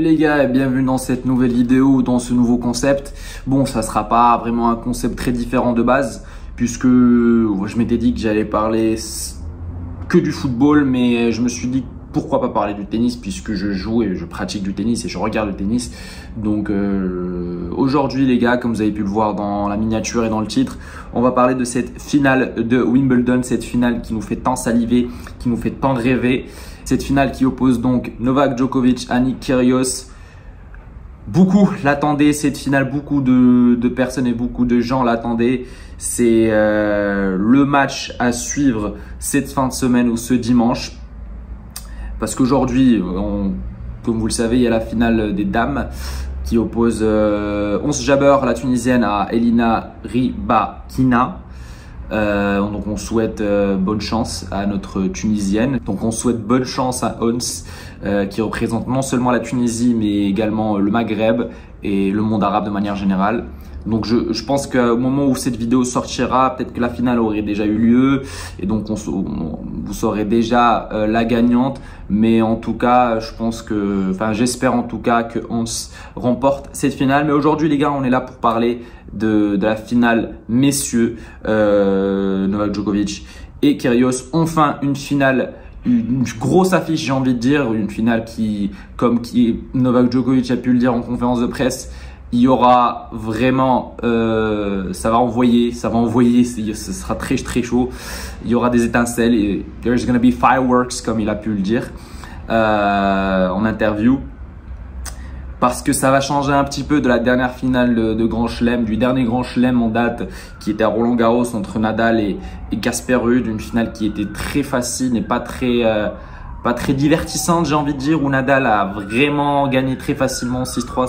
les gars et bienvenue dans cette nouvelle vidéo, dans ce nouveau concept. Bon, ça sera pas vraiment un concept très différent de base puisque je m'étais dit que j'allais parler que du football, mais je me suis dit pourquoi pas parler du tennis puisque je joue et je pratique du tennis et je regarde le tennis. Donc aujourd'hui les gars, comme vous avez pu le voir dans la miniature et dans le titre, on va parler de cette finale de Wimbledon, cette finale qui nous fait tant saliver, qui nous fait tant rêver. Cette finale qui oppose donc Novak Djokovic à Nick Kyrgios. Beaucoup l'attendaient, cette finale, beaucoup de personnes et beaucoup de gens l'attendaient. C'est le match à suivre cette fin de semaine ou ce dimanche. Parce qu'aujourd'hui, comme vous le savez, il y a la finale des dames qui oppose Ons Jabeur, la Tunisienne, à Elina Rybakina. Donc on souhaite bonne chance à notre Tunisienne. Donc on souhaite bonne chance à Ons qui représente non seulement la Tunisie mais également le Maghreb et le monde arabe de manière générale. Donc je pense qu'au moment où cette vidéo sortira, peut-être que la finale aurait déjà eu lieu et donc vous saurez déjà la gagnante. Mais en tout cas, j'espère en tout cas que Ons remporte cette finale. Mais aujourd'hui les gars, on est là pour parler de la finale messieurs, Novak Djokovic et Kyrgios. Enfin une finale, une grosse affiche, j'ai envie de dire, une finale qui Novak Djokovic a pu le dire en conférence de presse, il y aura vraiment, ça va envoyer, ce sera très chaud. Il y aura des étincelles et there's gonna be fireworks comme il a pu le dire en interview. Parce que ça va changer un petit peu de la dernière finale de Grand Chelem, du dernier Grand Chelem en date qui était à Roland Garros entre Nadal et Casper Ruud, une finale qui était très facile et pas très divertissante, j'ai envie de dire, où Nadal a vraiment gagné très facilement 6-3,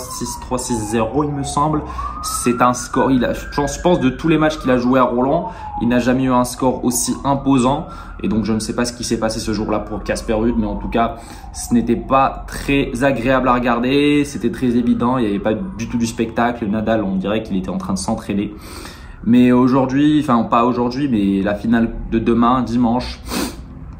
6-3, 6-0 il me semble. C'est un score, je pense de tous les matchs qu'il a joué à Roland, il n'a jamais eu un score aussi imposant. Et donc je ne sais pas ce qui s'est passé ce jour-là pour Casper Ruud, mais en tout cas ce n'était pas très agréable à regarder, c'était très évident, il n'y avait pas du tout du spectacle. Nadal, on dirait qu'il était en train de s'entraîner. Mais aujourd'hui, enfin pas aujourd'hui, mais la finale de demain, dimanche,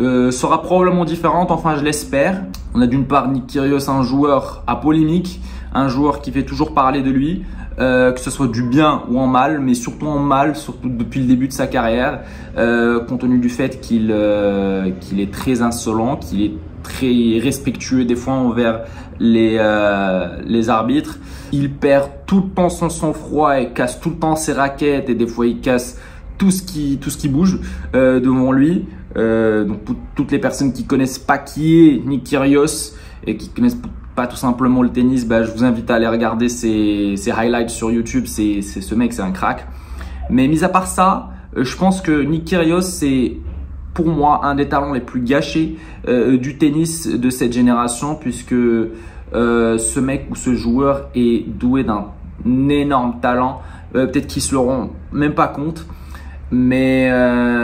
sera probablement différente, enfin je l'espère. On a d'une part Nick Kyrgios, un joueur à polémique, un joueur qui fait toujours parler de lui, que ce soit du bien ou en mal, mais surtout en mal, surtout depuis le début de sa carrière, compte tenu du fait qu'il est très insolent, qu'il est très respectueux des fois envers les arbitres. Il perd tout le temps son sang-froid et casse tout le temps ses raquettes et des fois il casse tout ce qui bouge devant lui. Donc pour toutes les personnes qui connaissent pas qui est Nick Kyrgios et qui connaissent pas tout simplement le tennis, je vous invite à aller regarder ses highlights sur YouTube. Ce mec, c'est un crack. Mais mis à part ça, je pense que Nick Kyrgios, c'est pour moi un des talents les plus gâchés du tennis de cette génération, puisque ce mec ou ce joueur est doué d'un énorme talent. Peut-être qu'ils se le rendent même pas compte. Mais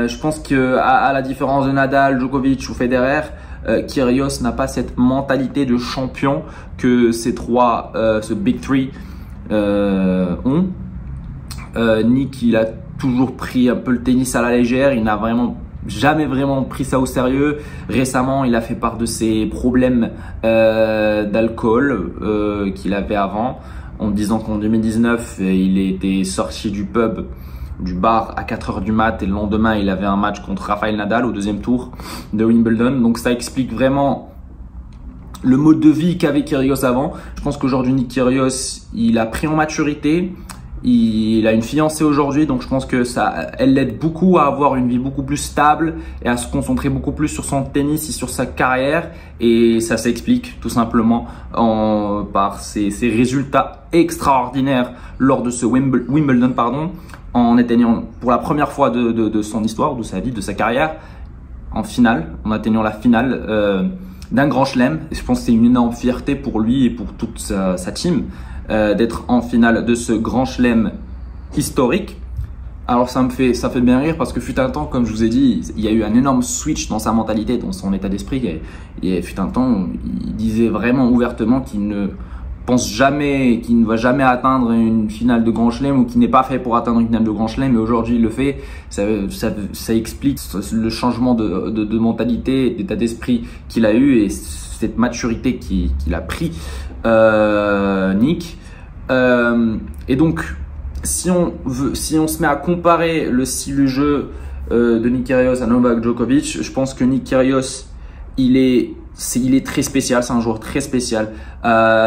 je pense que à la différence de Nadal, Djokovic ou Federer, Kyrgios n'a pas cette mentalité de champion que ces trois, ce Big Three ont. Nick, il a toujours pris un peu le tennis à la légère, il n'a jamais vraiment pris ça au sérieux. Récemment, il a fait part de ses problèmes d'alcool qu'il avait avant, en disant qu'en 2019, il était sorti du bar à 4 h du mat et le lendemain il avait un match contre Rafael Nadal au deuxième tour de Wimbledon. Donc ça explique vraiment le mode de vie qu'avait Kyrgios avant. Je pense qu'aujourd'hui Nick Kyrgios, il a pris en maturité, il a une fiancée aujourd'hui, donc je pense que elle l'aide beaucoup à avoir une vie beaucoup plus stable et à se concentrer beaucoup plus sur son tennis et sur sa carrière. Et ça s'explique tout simplement par ses résultats extraordinaires lors de ce Wimbledon, en atteignant pour la première fois de son histoire, de sa vie, de sa carrière, en atteignant la finale d'un Grand Chelem. Et je pense que c'est une énorme fierté pour lui et pour toute sa team d'être en finale de ce Grand Chelem historique. Alors ça fait bien rire parce que fut un temps, comme je vous ai dit, il y a eu un énorme switch dans sa mentalité, dans son état d'esprit. Et fut un temps, il disait vraiment ouvertement qu'il ne va jamais atteindre une finale de Grand Chelem, ou qui n'est pas fait pour atteindre une finale de Grand Chelem, mais aujourd'hui il le fait. Ça explique le changement de mentalité, d'état d'esprit qu'il a eu et cette maturité qu'il a pris Nick. Et donc, si on se met à comparer le style de jeu de Nick Kyrgios à Novak Djokovic, je pense que Nick Kyrgios, il est très spécial, c'est un joueur très spécial.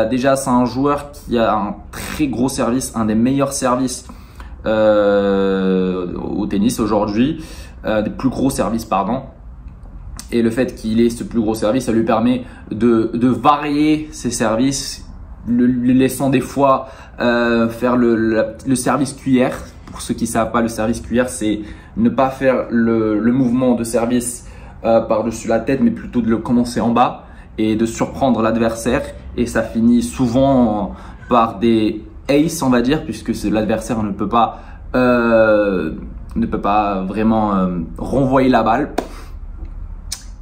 Déjà, c'est un joueur qui a un très gros service, un des meilleurs services au tennis aujourd'hui, des plus gros services, pardon. Et le fait qu'il ait ce plus gros service, ça lui permet de varier ses services, le laissant des fois faire le service cuillère. Pour ceux qui ne savent pas, le service cuillère, c'est ne pas faire le mouvement de service par-dessus la tête, mais plutôt de le commencer en bas et de surprendre l'adversaire. Et ça finit souvent par des aces, on va dire, puisque l'adversaire ne peut pas vraiment renvoyer la balle.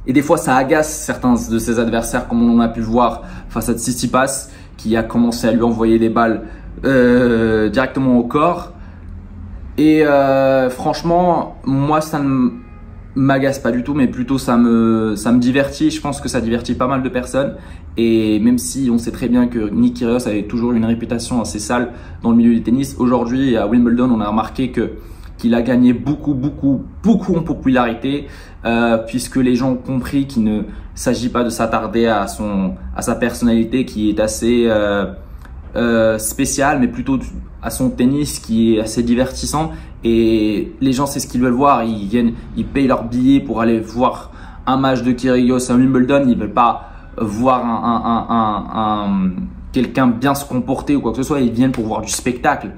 Et des fois, ça agace certains de ses adversaires, comme on a pu le voir face à Tsitsipas, qui a commencé à lui envoyer des balles directement au corps. Et franchement, moi, ça ne m'agace pas du tout, mais plutôt ça me divertit. Je pense que ça divertit pas mal de personnes. Et même si on sait très bien que Nick Kyrgios avait toujours une réputation assez sale dans le milieu du tennis, aujourd'hui à Wimbledon, on a remarqué qu'il a gagné beaucoup en popularité, puisque les gens ont compris qu'il ne s'agit pas de s'attarder à sa personnalité qui est assez spéciale, mais plutôt à son tennis qui est assez divertissant. Et les gens, c'est ce qu'ils veulent voir. Ils payent leur billet pour aller voir un match de Kyrgios à Wimbledon. Ils veulent pas voir quelqu'un bien se comporter ou quoi que ce soit. Ils viennent pour voir du spectacle.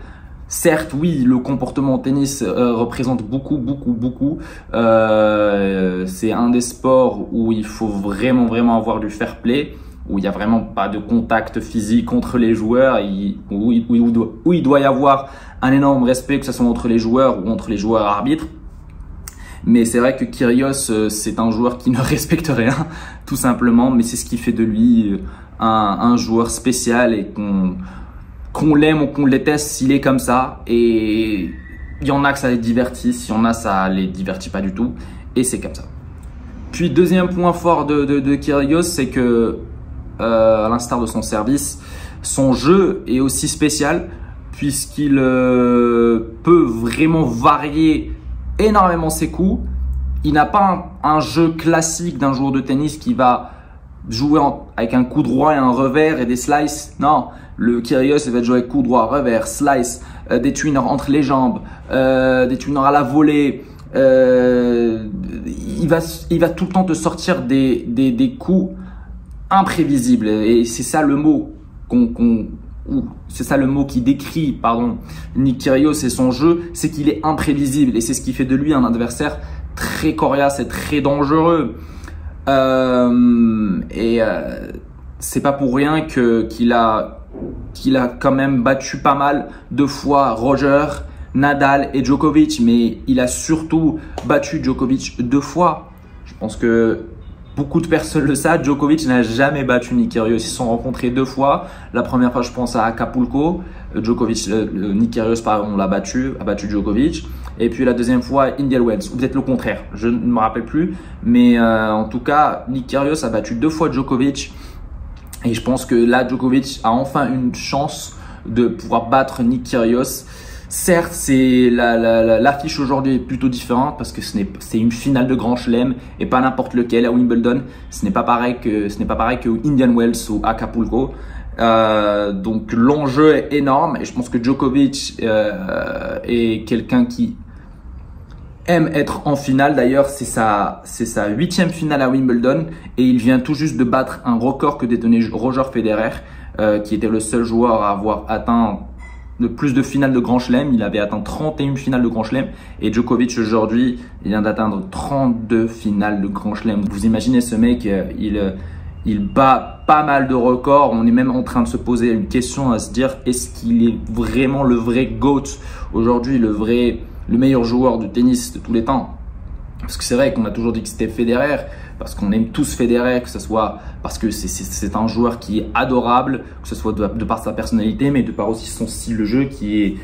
Certes, oui, le comportement au tennis représente beaucoup. C'est un des sports où il faut vraiment avoir du fair play, où il n'y a vraiment pas de contact physique entre les joueurs, où il doit y avoir un énorme respect, que ce soit entre les joueurs ou entre les joueurs arbitres. Mais c'est vrai que Kyrgios, c'est un joueur qui ne respecte rien, tout simplement, mais c'est ce qui fait de lui un joueur spécial et qu'on l'aime ou qu'on le déteste, s'il est comme ça. Et il y en a que ça les divertisse, il y en a ça les divertit pas du tout, et c'est comme ça. Puis deuxième point fort de Kyrgios, c'est que à l'instar de son service, son jeu est aussi spécial, puisqu'il peut vraiment varier énormément ses coups. Il n'a pas un jeu classique d'un joueur de tennis qui va jouer avec un coup droit et un revers et des slices. Non, le Kyrgios, il va jouer avec coup droit, revers, slice, des twinners entre les jambes, des twinners à la volée. Il va tout le temps te sortir des coups imprévisibles. Et c'est ça le mot c'est ça le mot qui décrit, Nick Kyrgios et son jeu, c'est qu'il est imprévisible. Et c'est ce qui fait de lui un adversaire très coriace et très dangereux. C'est pas pour rien qu'il a quand même battu pas mal de fois Roger, Nadal et Djokovic, mais il a surtout battu Djokovic 2 fois. Je pense que beaucoup de personnes le savent. Djokovic n'a jamais battu Nick Kyrgios. Ils se sont rencontrés 2 fois. La première fois, je pense à Acapulco. Nick Kyrgios, a battu Djokovic. Et puis la deuxième fois, Indian Wells, ou peut-être le contraire, je ne me rappelle plus. Mais en tout cas, Nick Kyrgios a battu 2 fois Djokovic. Et je pense que là, Djokovic a enfin une chance de pouvoir battre Nick Kyrgios. Certes, l'affiche aujourd'hui est plutôt différente parce que c'est une finale de Grand Chelem et pas n'importe lequel à Wimbledon. Ce n'est pas pareil que Indian Wells ou Acapulco. Donc l'enjeu est énorme et je pense que Djokovic est quelqu'un qui aime être en finale. D'ailleurs, c'est sa 8e finale à Wimbledon et il vient tout juste de battre un record que détenait Roger Federer, qui était le seul joueur à avoir atteint le plus de finales de Grand Chelem. Il avait atteint 31 finales de Grand Chelem et Djokovic aujourd'hui, il vient d'atteindre 32 finales de Grand Chelem. Vous imaginez ce mec, il bat pas mal de records. On est même en train de se poser une question à se dire, est-ce qu'il est vraiment le vrai GOAT aujourd'hui, le meilleur joueur de tennis de tous les temps? Parce que c'est vrai qu'on a toujours dit que c'était Federer, parce qu'on aime tous Federer, que ce soit parce que c'est un joueur qui est adorable, que ce soit de par sa personnalité, mais de par aussi son style de jeu qui est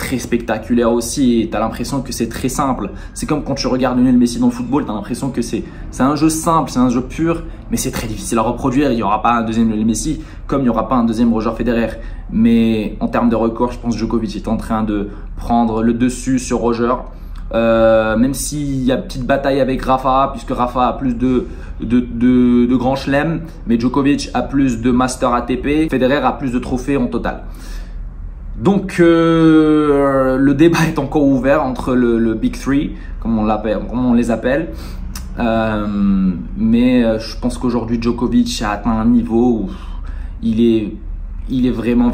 très spectaculaire aussi et tu as l'impression que c'est très simple. C'est comme quand tu regardes Lionel Messi dans le football, tu as l'impression que c'est un jeu simple, c'est un jeu pur, mais c'est très difficile à reproduire. Il n'y aura pas un deuxième Lionel Messi comme il n'y aura pas un deuxième Roger Federer. Mais en termes de record, je pense que Djokovic est en train de prendre le dessus sur Roger. Même s'il y a une petite bataille avec Rafa, puisque Rafa a plus de grands chelems, mais Djokovic a plus de Master ATP, Federer a plus de trophées en total. Donc le débat est encore ouvert entre le Big Three, comme on les appelle. Mais je pense qu'aujourd'hui Djokovic a atteint un niveau où il est vraiment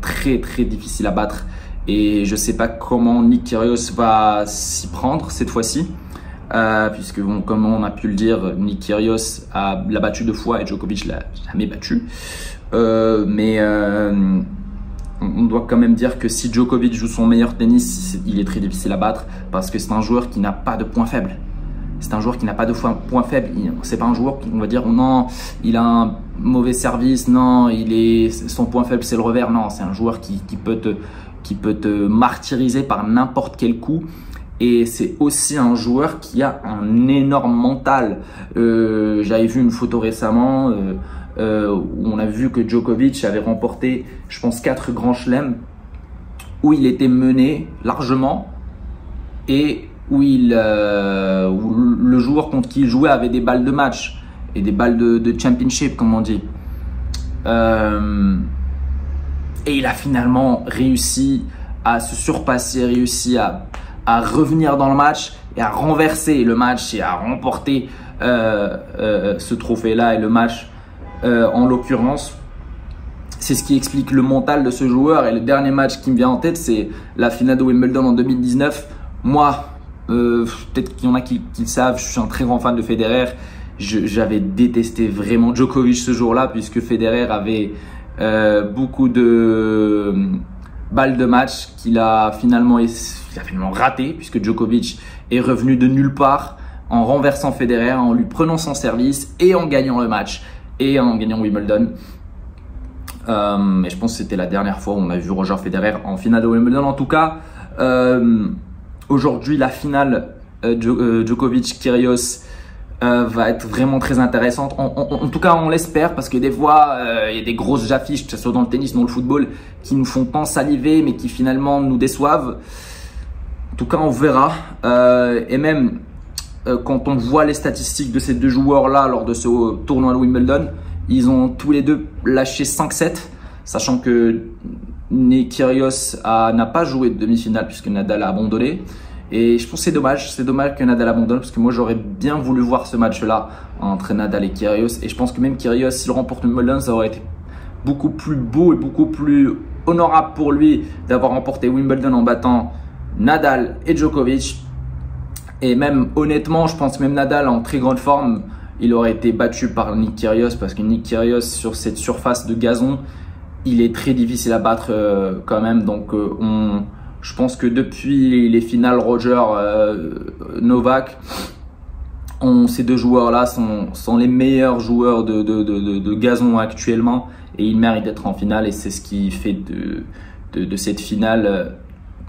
très difficile à battre. Et je ne sais pas comment Nick Kyrgios va s'y prendre cette fois-ci. Puisque bon, comme on a pu le dire, Nick Kyrgios l'a battu 2 fois et Djokovic l'a jamais battu. On doit quand même dire que si Djokovic joue son meilleur tennis, il est très difficile à battre parce que c'est un joueur qui n'a pas de point faible. C'est un joueur qui n'a pas de point faible. C'est pas un joueur qui, on va dire, non, il a un mauvais service, non, son point faible c'est le revers. Non, c'est un joueur qui peut te martyriser par n'importe quel coup. Et c'est aussi un joueur qui a un énorme mental. J'avais vu une photo récemment où on a vu que Djokovic avait remporté, je pense, 4 grands chelems où il était mené largement et où le joueur contre qui il jouait avait des balles de match et des balles de championship, comme on dit. Et il a finalement réussi à se surpasser, réussi à revenir dans le match et à renverser le match et à remporter ce trophée-là et le match en l'occurrence. C'est ce qui explique le mental de ce joueur. Et le dernier match qui me vient en tête, c'est la finale de Wimbledon en 2019. Moi, peut-être qu'il y en a qui le savent, je suis un très grand fan de Federer. J'avais détesté vraiment Djokovic ce jour-là puisque Federer avait beaucoup de balles de match qu'il a finalement raté puisque Djokovic est revenu de nulle part en renversant Federer, en lui prenant son service et en gagnant le match et en gagnant Wimbledon. Et je pense que c'était la dernière fois où on a vu Roger Federer en finale de Wimbledon. En tout cas, aujourd'hui la finale Djokovic-Kyrgios va être vraiment très intéressante. En tout cas, on l'espère parce que des fois, il y a des grosses affiches, que ce soit dans le tennis, dans le football, qui nous font tant saliver, mais qui finalement nous déçoivent. En tout cas, on verra. Et même quand on voit les statistiques de ces 2 joueurs-là lors de ce tournoi de Wimbledon, ils ont tous les 2 lâché 5-7, sachant que Nick Kyrgios n'a pas joué de demi-finale puisque Nadal a abandonné. Et je pense que c'est dommage que Nadal abandonne parce que moi j'aurais bien voulu voir ce match-là entre Nadal et Kyrgios. Et je pense que même Kyrgios, s'il remporte Wimbledon, ça aurait été beaucoup plus beau et beaucoup plus honorable pour lui d'avoir remporté Wimbledon en battant Nadal et Djokovic. Et même honnêtement, je pense que même Nadal en très grande forme, il aurait été battu par Nick Kyrgios parce que Nick Kyrgios sur cette surface de gazon, il est très difficile à battre quand même. Donc je pense que depuis les finales Roger Novak, ces 2 joueurs-là sont les meilleurs joueurs de gazon actuellement et ils méritent d'être en finale. Et c'est ce qui fait de cette finale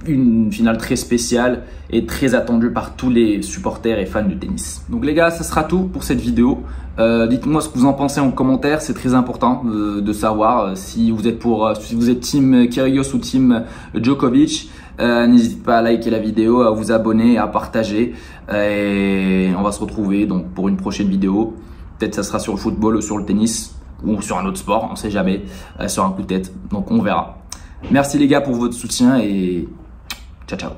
une finale très spéciale et très attendue par tous les supporters et fans du tennis. Donc les gars, ça sera tout pour cette vidéo. Dites-moi ce que vous en pensez en commentaire, c'est très important de savoir si vous êtes team Kyrgios ou team Djokovic. N'hésitez pas à liker la vidéo, à vous abonner, à partager et on va se retrouver donc pour une prochaine vidéo. Peut-être ça sera sur le football ou sur le tennis ou sur un autre sport, on sait jamais, sur un coup de tête. Donc on verra. Merci les gars pour votre soutien et ciao ciao.